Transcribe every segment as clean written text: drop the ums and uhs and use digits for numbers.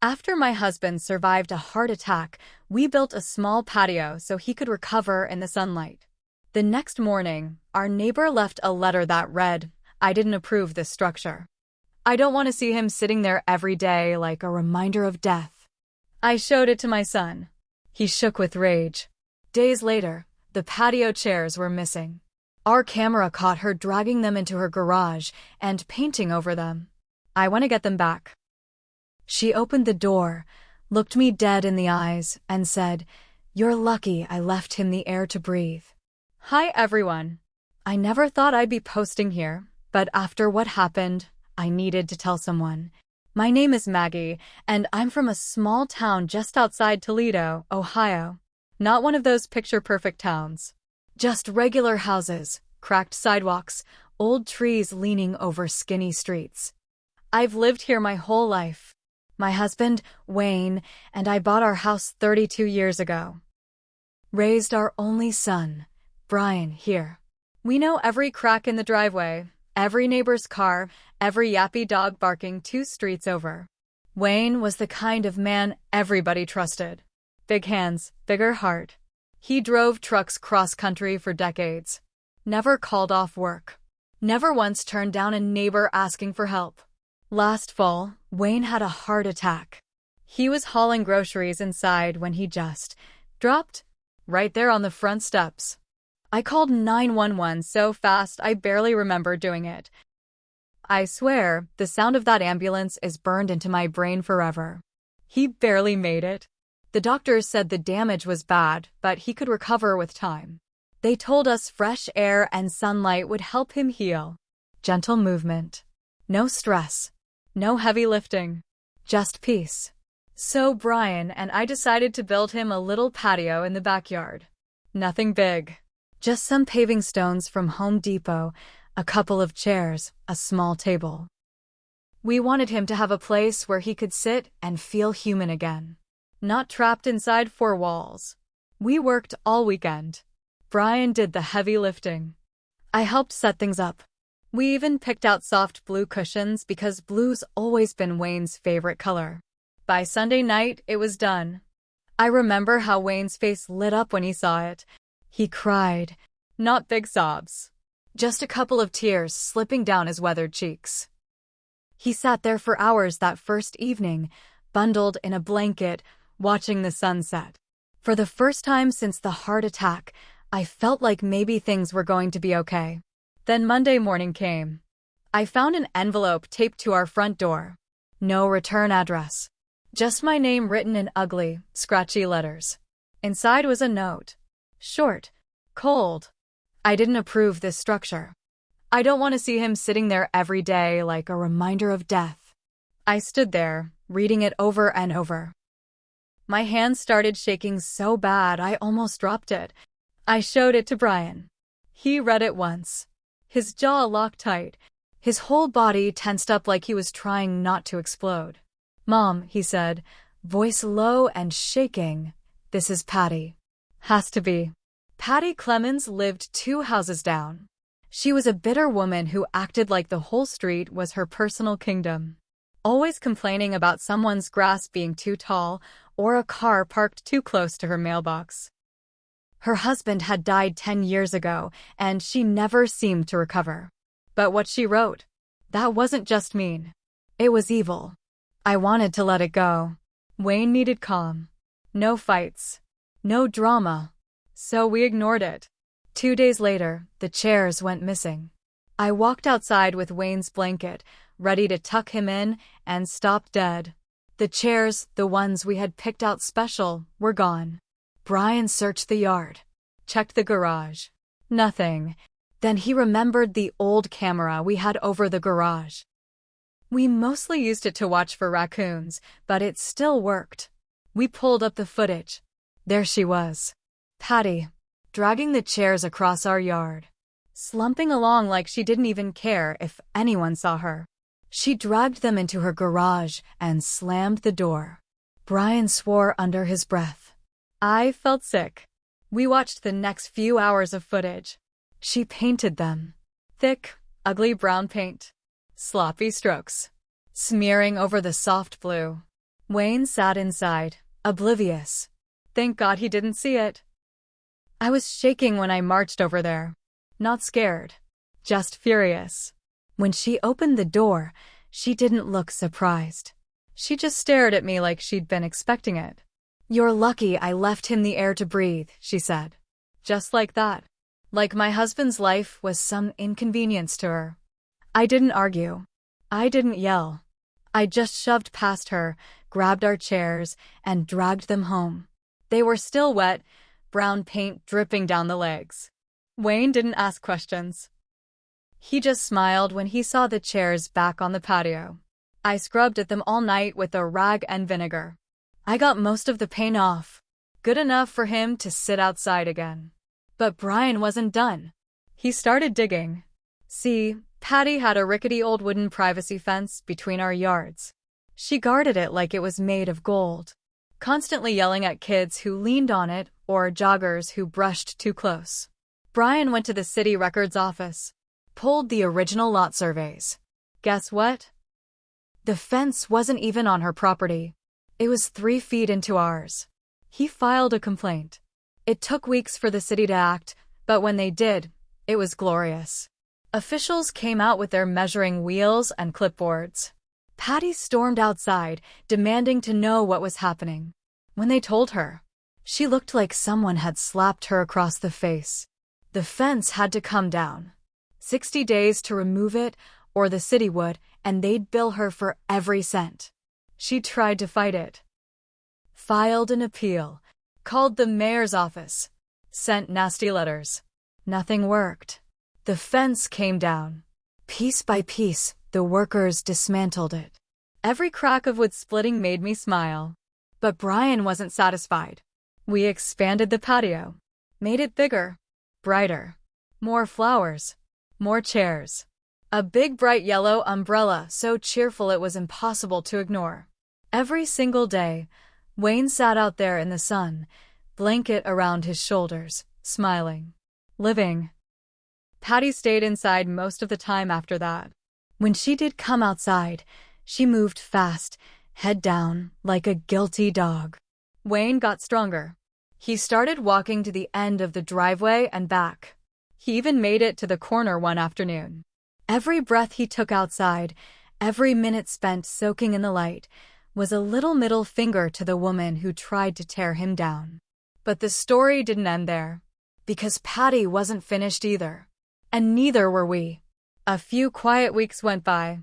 After my husband survived a heart attack, we built a small patio so he could recover in the sunlight. The next morning, our neighbor left a letter that read, "I didn't approve this structure. I don't want to see him sitting there every day like a reminder of death." I showed it to my son. He shook with rage. Days later, the patio chairs were missing. Our camera caught her dragging them into her garage and painting over them. I want to get them back. She opened the door, looked me dead in the eyes, and said, "You're lucky I left him the air to breathe." Hi everyone. I never thought I'd be posting here, but after what happened, I needed to tell someone. My name is Maggie, and I'm from a small town just outside Toledo, Ohio. Not one of those picture-perfect towns. Just regular houses, cracked sidewalks, old trees leaning over skinny streets. I've lived here my whole life. My husband, Wayne, and I bought our house 32 years ago. Raised our only son, Brian, here. We know every crack in the driveway, every neighbor's car, every yappy dog barking 2 streets over. Wayne was the kind of man everybody trusted. Big hands, bigger heart. He drove trucks cross-country for decades. Never called off work. Never once turned down a neighbor asking for help. Last fall, Wayne had a heart attack. He was hauling groceries inside when he just dropped right there on the front steps. I called 911 so fast I barely remember doing it. I swear, the sound of that ambulance is burned into my brain forever. He barely made it. The doctors said the damage was bad, but he could recover with time. They told us fresh air and sunlight would help him heal. Gentle movement. No stress. No heavy lifting. Just peace. So Brian and I decided to build him a little patio in the backyard. Nothing big. Just some paving stones from Home Depot, a couple of chairs, a small table. We wanted him to have a place where he could sit and feel human again. Not trapped inside 4 walls. We worked all weekend. Brian did the heavy lifting. I helped set things up. We even picked out soft blue cushions because blue's always been Wayne's favorite color. By Sunday night, it was done. I remember how Wayne's face lit up when he saw it. He cried. Not big sobs. Just a couple of tears slipping down his weathered cheeks. He sat there for hours that first evening, bundled in a blanket, watching the sunset. For the first time since the heart attack, I felt like maybe things were going to be okay. Then Monday morning came. I found an envelope taped to our front door. No return address. Just my name written in ugly, scratchy letters. Inside was a note. Short. Cold. I didn't approve this structure. I don't want to see him sitting there every day like a reminder of death. I stood there, reading it over and over. My hands started shaking so bad I almost dropped it. I showed it to Brian. He read it once. His jaw locked tight. His whole body tensed up like he was trying not to explode. "Mom," he said, voice low and shaking, "this is Patty." Has to be. Patty Clemens lived 2 houses down. She was a bitter woman who acted like the whole street was her personal kingdom. Always complaining about someone's grass being too tall or a car parked too close to her mailbox. Her husband had died 10 years ago, and she never seemed to recover. But what she wrote, that wasn't just mean. It was evil. I wanted to let it go. Wayne needed calm. No fights. No drama. So we ignored it. 2 days later, the chairs went missing. I walked outside with Wayne's blanket, ready to tuck him in, and stopped dead. The chairs, the ones we had picked out special, were gone. Brian searched the yard. Checked the garage. Nothing. Then he remembered the old camera we had over the garage. We mostly used it to watch for raccoons, but it still worked. We pulled up the footage. There she was. Patty, dragging the chairs across our yard. Slumping along like she didn't even care if anyone saw her. She dragged them into her garage and slammed the door. Brian swore under his breath. I felt sick. We watched the next few hours of footage. She painted them. Thick, ugly brown paint. Sloppy strokes. Smearing over the soft blue. Wayne sat inside, oblivious. Thank God he didn't see it. I was shaking when I marched over there. Not scared. Just furious. When she opened the door, she didn't look surprised. She just stared at me like she'd been expecting it. "You're lucky I left him the air to breathe," she said. Just like that. Like my husband's life was some inconvenience to her. I didn't argue. I didn't yell. I just shoved past her, grabbed our chairs, and dragged them home. They were still wet, brown paint dripping down the legs. Wayne didn't ask questions. He just smiled when he saw the chairs back on the patio. I scrubbed at them all night with a rag and vinegar. I got most of the paint off, good enough for him to sit outside again. But Brian wasn't done. He started digging. See, Patty had a rickety old wooden privacy fence between our yards. She guarded it like it was made of gold, constantly yelling at kids who leaned on it or joggers who brushed too close. Brian went to the city records office, pulled the original lot surveys. Guess what? The fence wasn't even on her property. It was 3 feet into ours. He filed a complaint. It took weeks for the city to act, but when they did, it was glorious. Officials came out with their measuring wheels and clipboards. Patty stormed outside, demanding to know what was happening. When they told her, she looked like someone had slapped her across the face. The fence had to come down. 60 days to remove it, or the city would, and they'd bill her for every cent. She tried to fight it. Filed an appeal, called the mayor's office, sent nasty letters. Nothing worked. The fence came down. Piece by piece, the workers dismantled it. Every crack of wood splitting made me smile. But Brian wasn't satisfied. We expanded the patio, made it bigger, brighter, more flowers, more chairs. A big bright yellow umbrella so cheerful it was impossible to ignore. Every single day, Wayne sat out there in the sun, blanket around his shoulders, smiling, living. Patty stayed inside most of the time after that. When she did come outside, she moved fast, head down, like a guilty dog. Wayne got stronger. He started walking to the end of the driveway and back. He even made it to the corner one afternoon. Every breath he took outside, every minute spent soaking in the light, was a little middle finger to the woman who tried to tear him down. But the story didn't end there. Because Patty wasn't finished either. And neither were we. A few quiet weeks went by.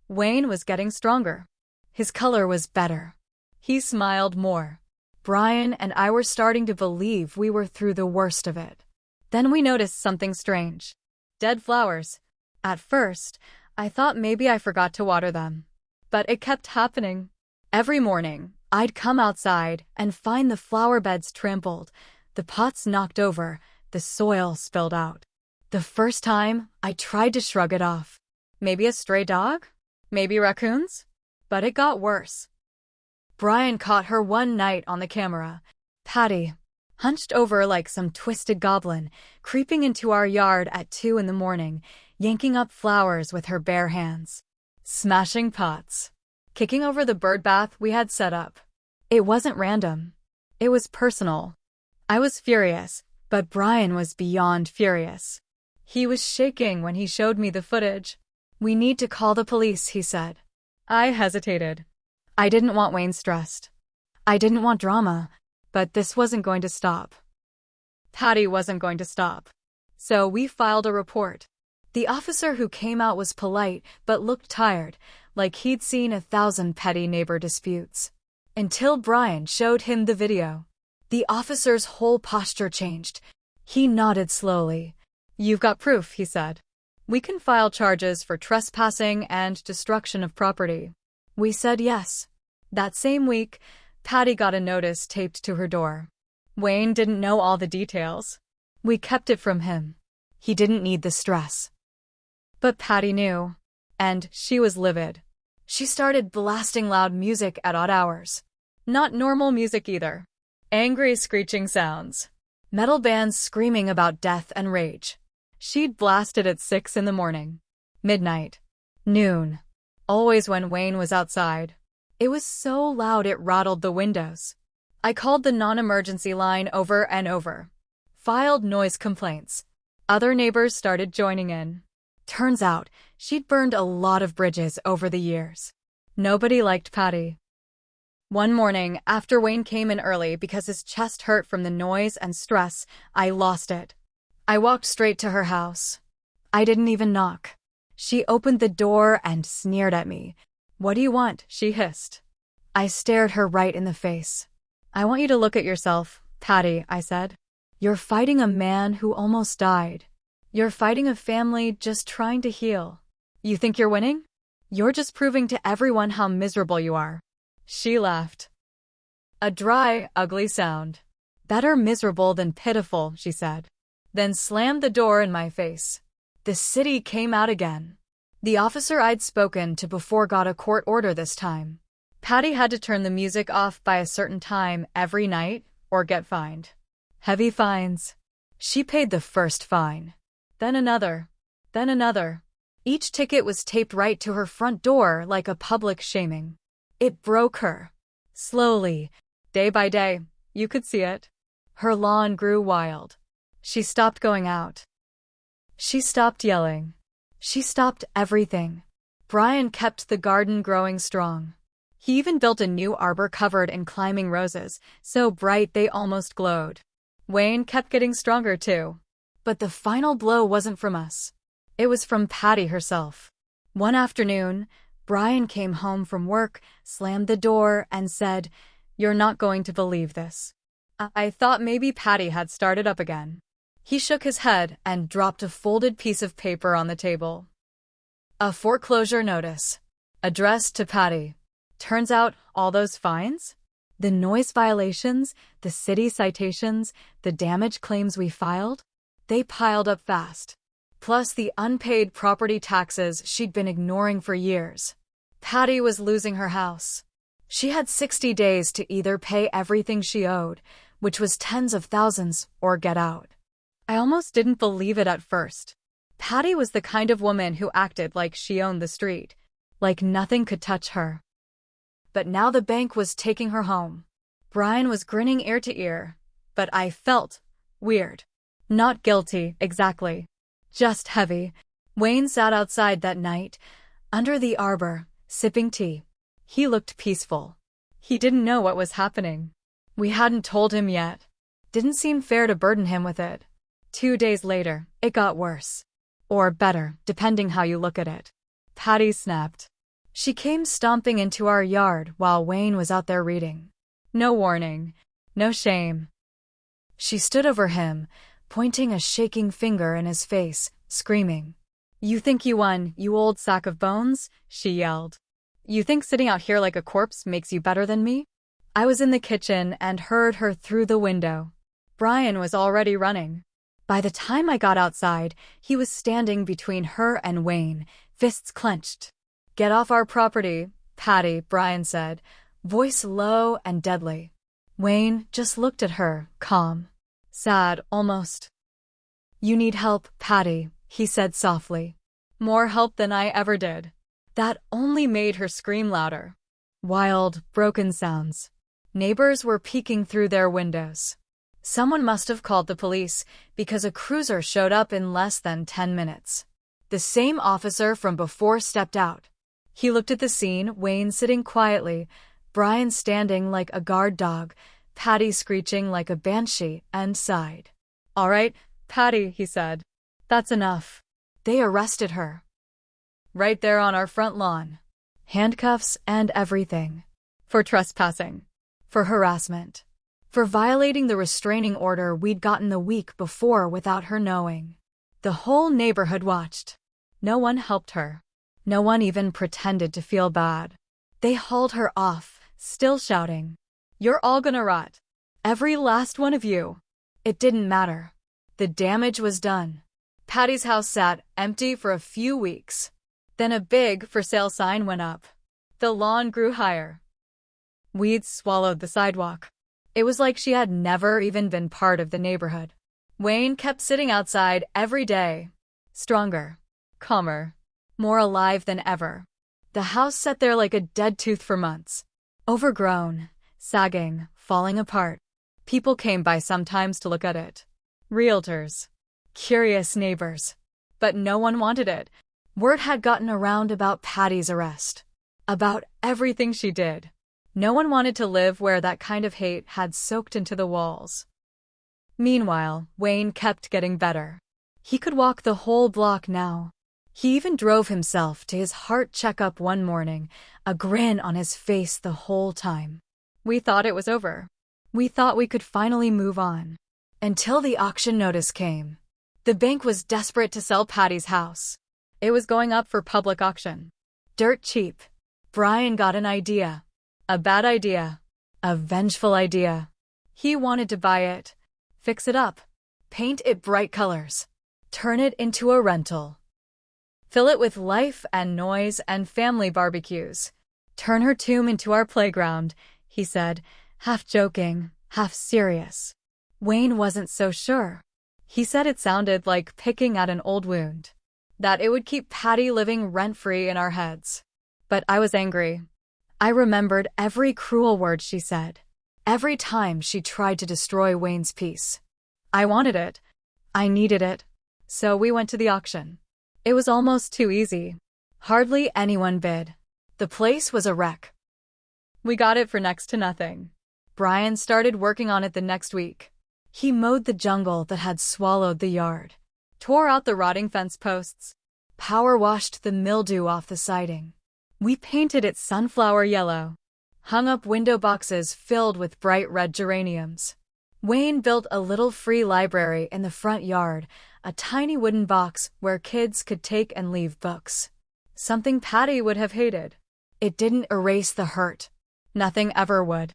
Wayne was getting stronger. His color was better. He smiled more. Brian and I were starting to believe we were through the worst of it. Then we noticed something strange. Dead flowers. At first, I thought maybe I forgot to water them. But it kept happening. Every morning, I'd come outside and find the flower beds trampled, the pots knocked over, the soil spilled out. The first time, I tried to shrug it off. Maybe a stray dog? Maybe raccoons? But it got worse. Brian caught her one night on the camera. Patty, hunched over like some twisted goblin, creeping into our yard at 2 a.m, yanking up flowers with her bare hands. Smashing pots. Kicking over the bird bath we had set up. It wasn't random. It was personal. I was furious, but Brian was beyond furious. He was shaking when he showed me the footage. "We need to call the police," he said. I hesitated. I didn't want Wayne stressed. I didn't want drama, but this wasn't going to stop. Patty wasn't going to stop. So we filed a report. The officer who came out was polite, but looked tired, like he'd seen 1,000 petty neighbor disputes. Until Brian showed him the video. The officer's whole posture changed. He nodded slowly. "You've got proof," he said. "We can file charges for trespassing and destruction of property." We said yes. That same week, Patty got a notice taped to her door. Wayne didn't know all the details. We kept it from him. He didn't need the stress. But Patty knew, and she was livid. She started blasting loud music at odd hours. Not normal music either. Angry screeching sounds. Metal bands screaming about death and rage. She'd blast it at 6 a.m, midnight, noon. Always when Wayne was outside. It was so loud it rattled the windows. I called the non-emergency line over and over. Filed noise complaints. Other neighbors started joining in. Turns out, she'd burned a lot of bridges over the years. Nobody liked Patty. One morning, after Wayne came in early because his chest hurt from the noise and stress, I lost it. I walked straight to her house. I didn't even knock. She opened the door and sneered at me. "What do you want?" she hissed. I stared her right in the face. "I want you to look at yourself, Patty," I said. "You're fighting a man who almost died. You're fighting a family just trying to heal. You think you're winning? You're just proving to everyone how miserable you are." She laughed. A dry, ugly sound. "Better miserable than pitiful," she said. Then slammed the door in my face. The city came out again. The officer I'd spoken to before got a court order this time. Patty had to turn the music off by a certain time every night or get fined. Heavy fines. She paid the first fine. Then another. Then another. Each ticket was taped right to her front door like a public shaming. It broke her. Slowly, day by day, you could see it. Her lawn grew wild. She stopped going out. She stopped yelling. She stopped everything. Brian kept the garden growing strong. He even built a new arbor covered in climbing roses, so bright they almost glowed. Wayne kept getting stronger too. But the final blow wasn't from us. It was from Patty herself. One afternoon, Brian came home from work, slammed the door, and said, "You're not going to believe this." I thought maybe Patty had started up again. He shook his head and dropped a folded piece of paper on the table. A foreclosure notice. Addressed to Patty. Turns out, all those fines? The noise violations, the city citations, the damage claims we filed? They piled up fast. Plus the unpaid property taxes she'd been ignoring for years. Patty was losing her house. She had 60 days to either pay everything she owed, which was tens of thousands, or get out. I almost didn't believe it at first. Patty was the kind of woman who acted like she owned the street, like nothing could touch her. But now the bank was taking her home. Brian was grinning ear to ear, but I felt weird. Not guilty, exactly. Just heavy. Wayne sat outside that night, under the arbor, sipping tea. He looked peaceful. He didn't know what was happening. We hadn't told him yet. Didn't seem fair to burden him with it. 2 days later, it got worse. Or better, depending how you look at it. Patty snapped. She came stomping into our yard while Wayne was out there reading. No warning. No shame. She stood over him, pointing a shaking finger in his face, screaming. "You think you won, you old sack of bones?" she yelled. "You think sitting out here like a corpse makes you better than me?" I was in the kitchen and heard her through the window. Brian was already running. By the time I got outside, he was standing between her and Wayne, fists clenched. "Get off our property, Patty," Brian said, voice low and deadly. Wayne just looked at her, calm. Sad, almost. "You need help, Patty," he said softly. More help than I ever did. That only made her scream louder. Wild, broken sounds. Neighbors were peeking through their windows. Someone must have called the police because a cruiser showed up in less than 10 minutes. The same officer from before stepped out. He looked at the scene, Wayne sitting quietly, Brian standing like a guard dog, Patty screeching like a banshee, and sighed. "All right, Patty," he said. "That's enough." They arrested her. Right there on our front lawn. Handcuffs and everything. For trespassing. For harassment. For violating the restraining order we'd gotten the week before without her knowing. The whole neighborhood watched. No one helped her. No one even pretended to feel bad. They hauled her off, still shouting, "You're all gonna rot. Every last one of you." It didn't matter. The damage was done. Patty's house sat empty for a few weeks. Then a big for sale sign went up. The lawn grew higher. Weeds swallowed the sidewalk. It was like she had never even been part of the neighborhood. Wayne kept sitting outside every day. Stronger. Calmer. More alive than ever. The house sat there like a dead tooth for months. Overgrown, sagging, falling apart. People came by sometimes to look at it. Realtors. Curious neighbors. But no one wanted it. Word had gotten around about Patty's arrest. About everything she did. No one wanted to live where that kind of hate had soaked into the walls. Meanwhile, Wayne kept getting better. He could walk the whole block now. He even drove himself to his heart checkup one morning, a grin on his face the whole time. We thought it was over. We thought we could finally move on. Until the auction notice came. The bank was desperate to sell Patty's house. It was going up for public auction. Dirt cheap. Brian got an idea. A bad idea. A vengeful idea. He wanted to buy it. Fix it up. Paint it bright colors. Turn it into a rental. Fill it with life and noise and family barbecues. Turn her tomb into our playground, he said, half joking, half serious. Wayne wasn't so sure. He said it sounded like picking at an old wound. That it would keep Patty living rent-free in our heads. But I was angry. I remembered every cruel word she said. Every time she tried to destroy Wayne's peace. I wanted it. I needed it. So we went to the auction. It was almost too easy. Hardly anyone bid. The place was a wreck. We got it for next to nothing. Brian started working on it the next week. He mowed the jungle that had swallowed the yard. Tore out the rotting fence posts. Power washed the mildew off the siding. We painted it sunflower yellow. Hung up window boxes filled with bright red geraniums. Wayne built a little free library in the front yard, a tiny wooden box where kids could take and leave books. Something Patty would have hated. It didn't erase the hurt. Nothing ever would.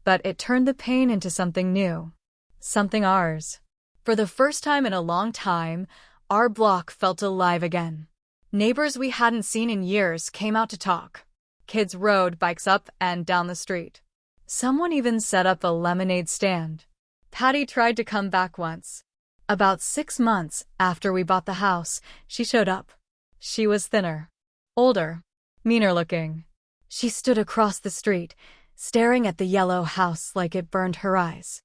But it turned the pain into something new. Something ours. For the first time in a long time, our block felt alive again. Neighbors we hadn't seen in years came out to talk. Kids rode bikes up and down the street. Someone even set up a lemonade stand. Patty tried to come back once. About 6 months after we bought the house, she showed up. She was thinner, older, meaner looking. She stood across the street, staring at the yellow house like it burned her eyes.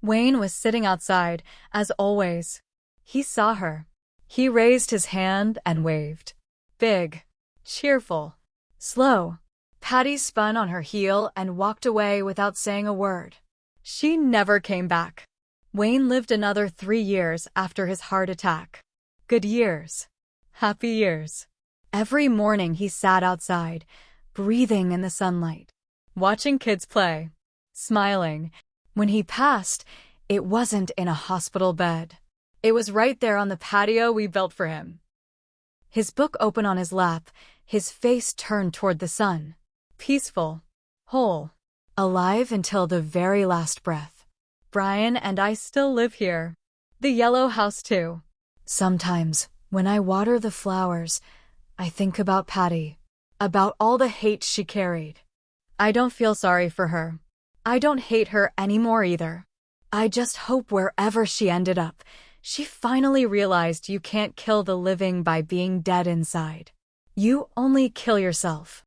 Wayne was sitting outside, as always. He saw her. He raised his hand and waved. Big, cheerful, slow. Patty spun on her heel and walked away without saying a word. She never came back. Wayne lived another 3 years after his heart attack. Good years. Happy years. Every morning he sat outside, breathing in the sunlight, watching kids play, smiling. When he passed, it wasn't in a hospital bed. It was right there on the patio we built for him. His book open on his lap, his face turned toward the sun. Peaceful, whole, alive until the very last breath. Brian and I still live here. The yellow house too. Sometimes, when I water the flowers, I think about Patty. About all the hate she carried. I don't feel sorry for her. I don't hate her anymore either. I just hope wherever she ended up, she finally realized you can't kill the living by being dead inside. You only kill yourself.